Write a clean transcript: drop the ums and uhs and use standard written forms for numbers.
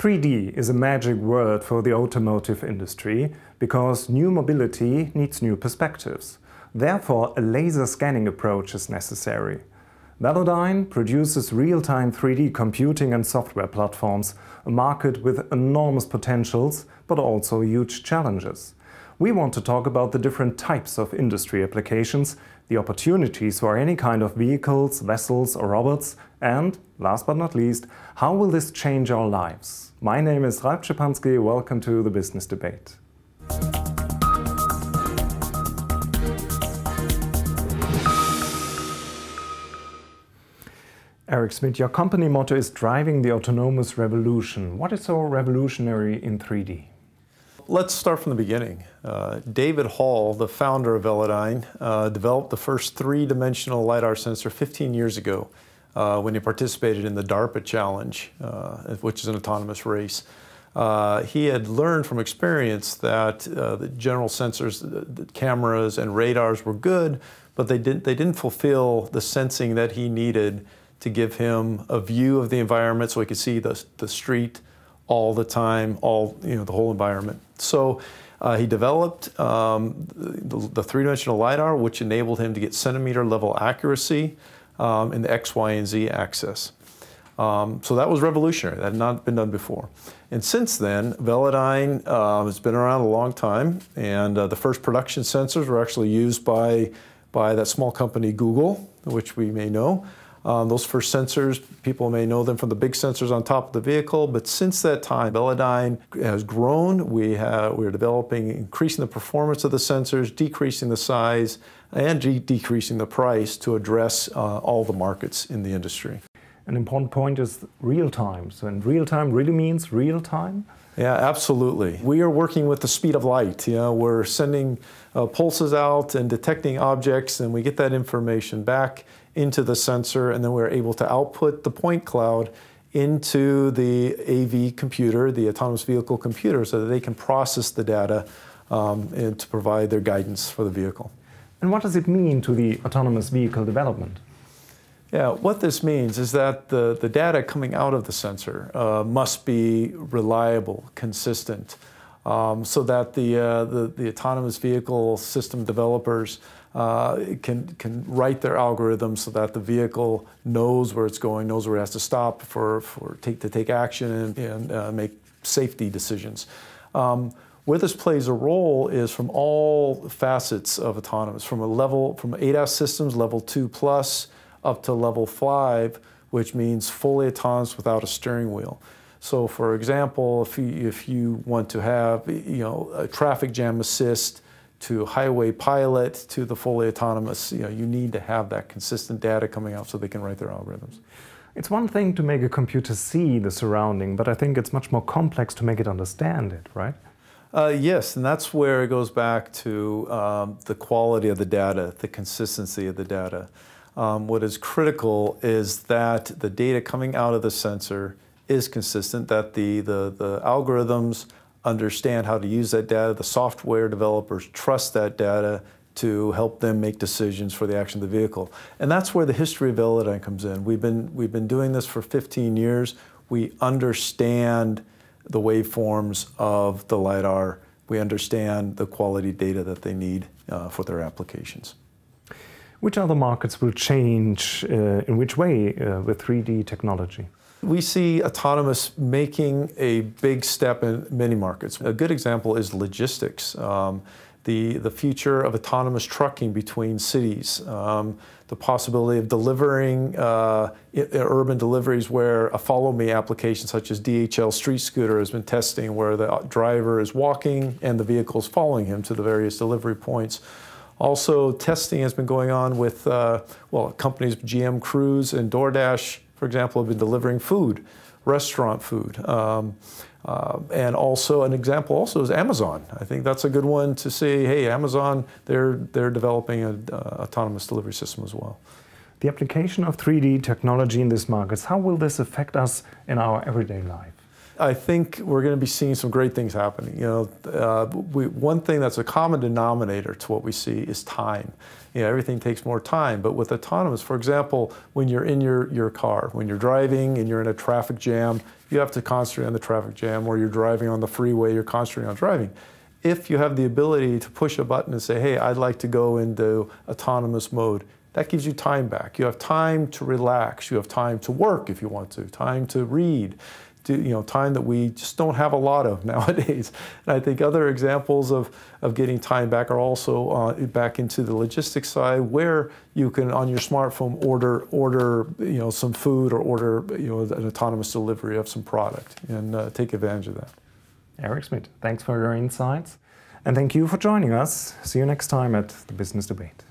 3D is a magic word for the automotive industry because new mobility needs new perspectives. Therefore, a laser scanning approach is necessary. Velodyne produces real-time 3D computing and software platforms, a market with enormous potentials, but also huge challenges. We want to talk about the different types of industry applications, the opportunities for any kind of vehicles, vessels or robots, and, last but not least, how will this change our lives? My name is Ralf Czepanski, welcome to the Business Debate. Eric Smith, your company motto is driving the autonomous revolution. What is so revolutionary in 3D? Let's start from the beginning. David Hall, the founder of Velodyne, developed the first three-dimensional LiDAR sensor 15 years ago when he participated in the DARPA challenge, which is an autonomous race. He had learned from experience that the general sensors, the cameras and radars were good, but they didn't fulfill the sensing that he needed to give him a view of the environment so he could see the street all the time, the whole environment. So he developed the three-dimensional LiDAR, which enabled him to get centimeter level accuracy in the X, Y, and Z axis. So that was revolutionary. That had not been done before. And since then, Velodyne has been around a long time, and the first production sensors were actually used by that small company Google, which we may know. Those first sensors, people may know them from the big sensors on top of the vehicle, but since that time, Velodyne has grown. We're developing, increasing the performance of the sensors, decreasing the size, and decreasing the price to address all the markets in the industry. An important point is real time. So, and real time really means real time? Yeah, absolutely. We are working with the speed of light. We're sending pulses out and detecting objects, and we get that information back into the sensor, and then we're able to output the point cloud into the AV computer, the autonomous vehicle computer, so that they can process the data and to provide their guidance for the vehicle. And what does it mean to the autonomous vehicle development? Yeah, what this means is that the data coming out of the sensor must be reliable, consistent, so that the autonomous vehicle system developers can write their algorithms so that the vehicle knows where it's going, knows where it has to stop to take action and make safety decisions. Where this plays a role is from all facets of autonomous, from ADAS systems, level 2+, up to level 5, which means fully autonomous without a steering wheel. So, for example, if you want to have a traffic jam assist, to highway pilot, to the fully autonomous, you need to have that consistent data coming out so they can write their algorithms. It's one thing to make a computer see the surrounding, but I think it's much more complex to make it understand it, right? Yes, and that's where it goes back to the quality of the data, the consistency of the data. What is critical is that the data coming out of the sensor is consistent, that the algorithms understand how to use that data, the software developers trust that data to help them make decisions for the action of the vehicle. And that's where the history of Velodyne comes in. We've been doing this for 15 years. We understand the waveforms of the LiDAR. We understand the quality data that they need for their applications. Which other markets will change in which way with 3D technology? We see autonomous making a big step in many markets. A good example is logistics. The future of autonomous trucking between cities, the possibility of delivering urban deliveries where a follow-me application such as DHL Street Scooter has been testing, where the driver is walking and the vehicle is following him to the various delivery points. Also, testing has been going on with companies GM Cruise and DoorDash, for example, have been delivering food, restaurant food. And also an example also is Amazon. I think that's a good one to say, hey, Amazon, they're developing an autonomous delivery system as well. The application of 3D technology in these markets, how will this affect us in our everyday life? I think we're going to be seeing some great things happening. One thing that's a common denominator to what we see is time. Everything takes more time, but with autonomous, for example, when you're in your car, when you're driving and you're in a traffic jam, you have to concentrate on the traffic jam, or you're driving on the freeway, you're concentrating on driving. If you have the ability to push a button and say, hey, I'd like to go into autonomous mode, that gives you time back. You have time to relax. You have time to work if you want to, time to read, time that we just don't have a lot of nowadays. And I think other examples of getting time back are also back into the logistics side, where you can, on your smartphone, order some food, or order an autonomous delivery of some product, and take advantage of that. Eric Schmidt, thanks for your insights. And thank you for joining us. See you next time at the Business Debate.